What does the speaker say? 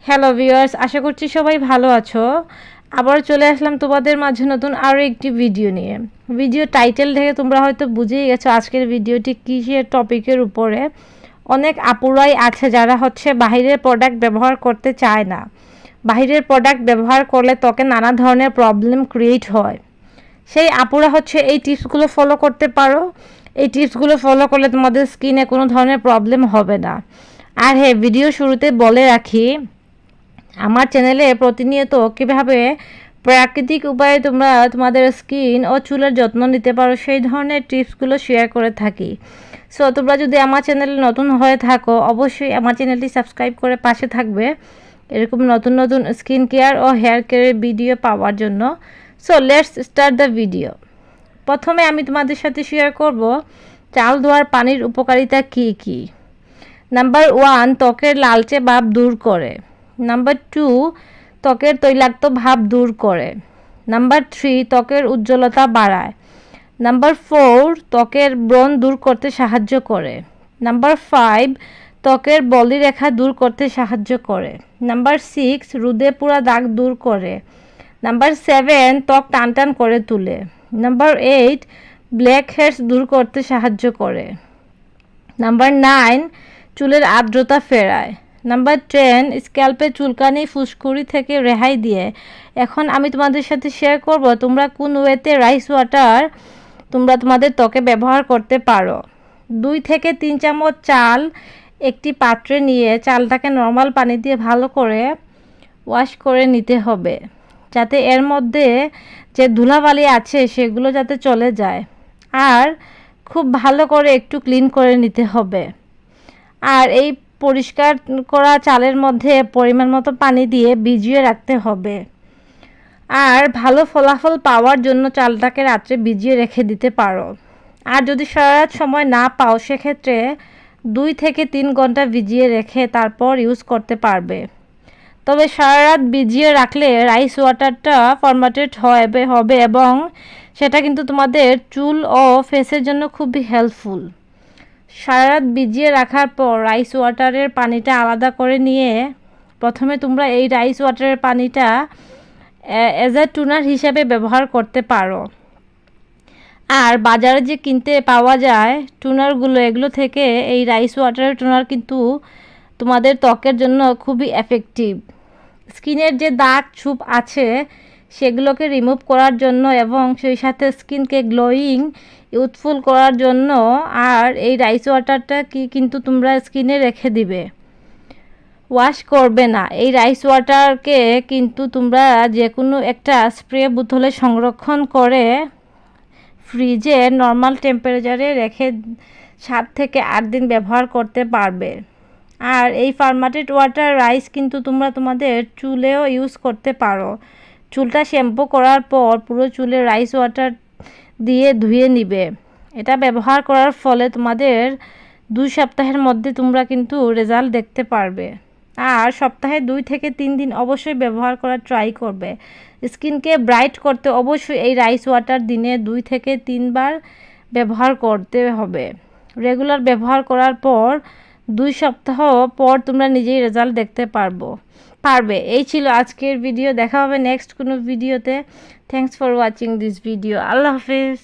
Hello viewers, আশা করছি সবাই ভালো আছো। আবার চলে আসলাম তোমাদের মাঝে নতুন আরও একটি ভিডিও নিয়ে। ভিডিও টাইটেল থেকে তোমরা হয়তো বুঝেই গেছো আজকের ভিডিওটি কিসের টপিকের উপরে। অনেক আপুরাই আছে যারা বাহিরের প্রোডাক্ট ব্যবহার করতে চায় না। বাহিরের প্রোডাক্ট ব্যবহার করলে ত্বকে নানা ধরনের প্রবলেম ক্রিয়েট হয়। সেই আপুরা এই টিপসগুলো ফলো করতে পারো। এই টিপসগুলো ফলো করলে তোমাদের স্কিনে কোনো ধরনের প্রবলেম হবে না। আর হ্যাঁ, ভিডিও শুরুতে বলে রাখি, আমার চ্যানেলে প্রতিনিয়ত কীভাবে প্রাকৃতিক উপায়ে তোমরা তোমাদের স্কিন ও চুলের যত্ন নিতে পারো সেই ধরনের টিপসগুলো শেয়ার করে থাকি। সো তোমরা যদি আমার চ্যানেলে নতুন হয়ে থাকো অবশ্যই আমার চ্যানেলটি সাবস্ক্রাইব করে পাশে থাকবে এরকম নতুন নতুন স্কিন কেয়ার ও হেয়ার কেয়ারের ভিডিও পাওয়ার জন্য। So let's start the video. প্রথমে আমি তোমাদের সাথে শেয়ার করব চাল ধোয়ার পানির উপকারিতা কী কী। নাম্বার 1, ত্বকের লালচে ভাব দূর করে। নাম্বার 2, ত্বকের তৈলাক্ত ভাব দূর করে। নাম্বার 3, ত্বকের উজ্জ্বলতা বাড়ায়। নাম্বার 4, ত্বকের ব্রণ দূর করতে সাহায্য করে। নাম্বার 5, ত্বকের বলিরেখা দূর করতে সাহায্য করে। নাম্বার 6, রোদে পুরা দাগ দূর করে। নাম্বার 7, ত্বক টান টান করে তোলে। নাম্বার 8, ব্ল্যাক হেডস দূর করতে সাহায্য করে। নাম্বার 9, চুলের আর্দ্রতা ফেরায়। নাম্বার 10, স্ক্যাল্পে চুলকানি ফুসকুড়ি থেকে রেহাই দিয়ে। এখন আমি তোমাদের সাথে শেয়ার করব তোমরা কোন ওয়েতে রাইস ওয়াটার তোমরা তোমাদের ত্বকে ব্যবহার করতে পারো। 2 থেকে 3 চামচ চাল একটি পাত্রে নিয়ে চালটাকে নর্মাল পানি দিয়ে ভালো করে ওয়াশ করে নিতে হবে, যাতে এর মধ্যে যে ধুলাবালি আছে সেগুলো যাতে চলে যায়। আর খুব ভালো করে একটু ক্লিন করে নিতে হবে। আর এই পরিষ্কার করা চালের মধ্যে পরিমাণ মতো পানি দিয়ে ভিজিয়ে রাখতে হবে। আর ভালো ফলাফল পাওয়ার জন্য চালটাকে রাত্রে ভিজিয়ে রেখে দিতে পারো। আর যদি সারা রাত সময় না পাও সেক্ষেত্রে 2 থেকে 3 ঘন্টা ভিজিয়ে রেখে তারপর ইউজ করতে পারবে। তবে সারা রাত ভিজিয়ে রাখলে রাইস ওয়াটারটা ফরম্যাটেড হবে এবং সেটা কিন্তু তোমাদের চুল ও ফেসের জন্য খুবই হেল্পফুল। সারা রাত ভিজিয়ে রাখার পর রাইস ওয়াটারের পানিটা আলাদা করে নিয়ে প্রথমে তোমরা এই রাইস ওয়াটারের পানিটা অ্যাজ এ টুনার হিসাবে ব্যবহার করতে পারো। আর বাজারে যে কিনতে পাওয়া যায় টুনারগুলো, এগুলো থেকে এই রাইস ওয়াটারের টুনার কিন্তু তোমাদের ত্বকের জন্য খুবই এফেক্টিভ। স্কিনের যে দাগ ছোপ আছে সেগুলোকে রিমুভ করার জন্য এবং সেই সাথে স্কিনকে গ্লোয়িং ইউথফুল করার জন্য। আর এই রাইস ওয়াটারটা কিন্তু তোমরা স্কিনে রেখে দিবে, ওয়াশ করবে না। এই রাইস ওয়াটারকে কিন্তু তোমরা যে কোনো একটা স্প্রে বোতলে সংরক্ষণ করে ফ্রিজে নর্মাল টেম্পারেচারে রেখে 7 থেকে 8 দিন ব্যবহার করতে পারবে। আর এই ফার্মাটেড ওয়াটার রাইস কিন্তু তোমরা তোমাদের চুলেও ইউজ করতে পারো। চুলটা শ্যাম্পু করার পর পুরো চুলে রাইস ওয়াটার দিয়ে ধুয়ে নিবে। এটা ব্যবহার করার ফলে তোমাদের 2 সপ্তাহের মধ্যে তোমরা কিন্তু রেজাল্ট দেখতে পারবে। আর সপ্তাহে 2 থেকে 3 দিন অবশ্যই ব্যবহার করার ট্রাই করবে। স্কিনকে ব্রাইট করতে অবশ্যই এই রাইস ওয়াটার দিনে 2 থেকে 3 বার ব্যবহার করতে হবে। রেগুলার ব্যবহার করার পর 2 সপ্তাহ পর তোমরা নিজেই রেজাল্ট দেখতে পারবে। এই ছিল আজকের ভিডিও। দেখা হবে নেক্সট কোনো ভিডিওতে। Thanks for watching this video. আল্লাহ হাফেজ।